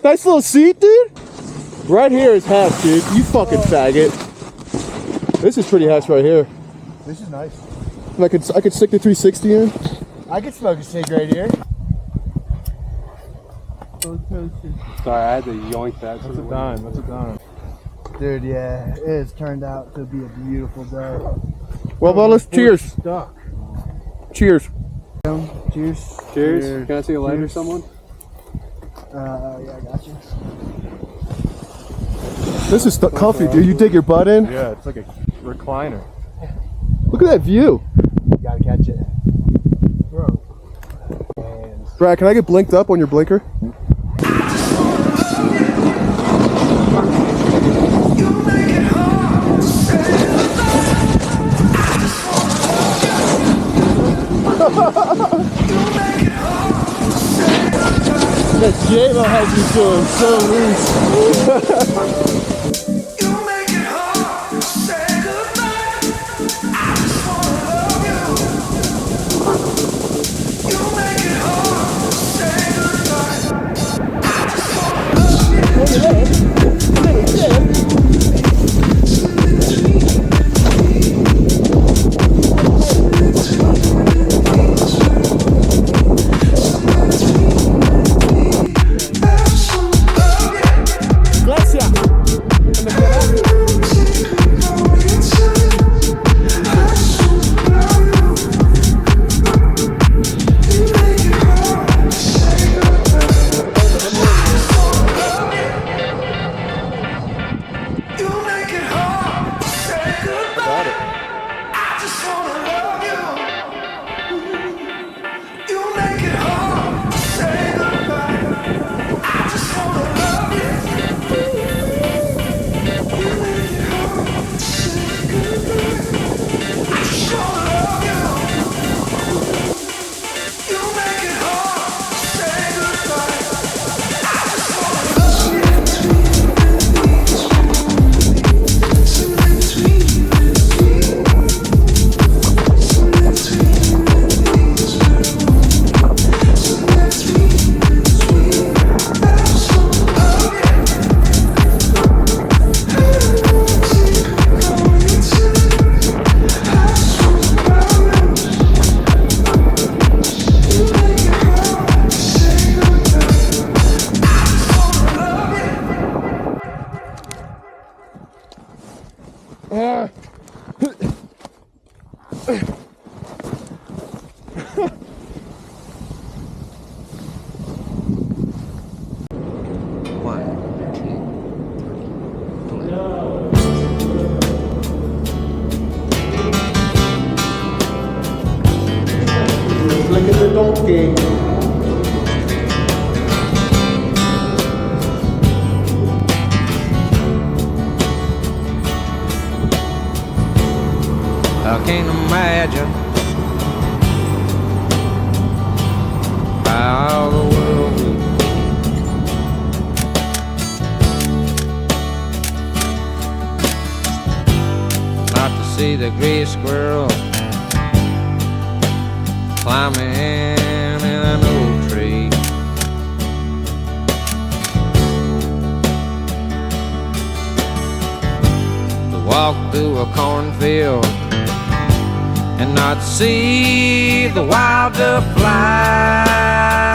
Nice little seat, dude. Right here is half, dude. You fucking faggot. This is pretty half right here. This is nice. I could stick the 360 in. I could smoke a cig right here. Sorry, I had to yoink that. That's a dime. That's a dime. Dude, yeah, it has turned out to be a beautiful day. Well, let's cheers. Stuck. Cheers. Cheers. Cheers. Can I see a lighter, someone? Yeah, I got you. This is comfy, dude. You dig your butt in. Yeah, it's like a recliner. Look at that view. You gotta catch it. Bro. And Brad, can I get blinked up on your blinker? That J-Lo has you feeling so loose. Look at the donkey. I can't imagine how the world would be. Not to see the gray squirrel climbing in an old tree. To walk through a cornfield and not see the wild duck fly.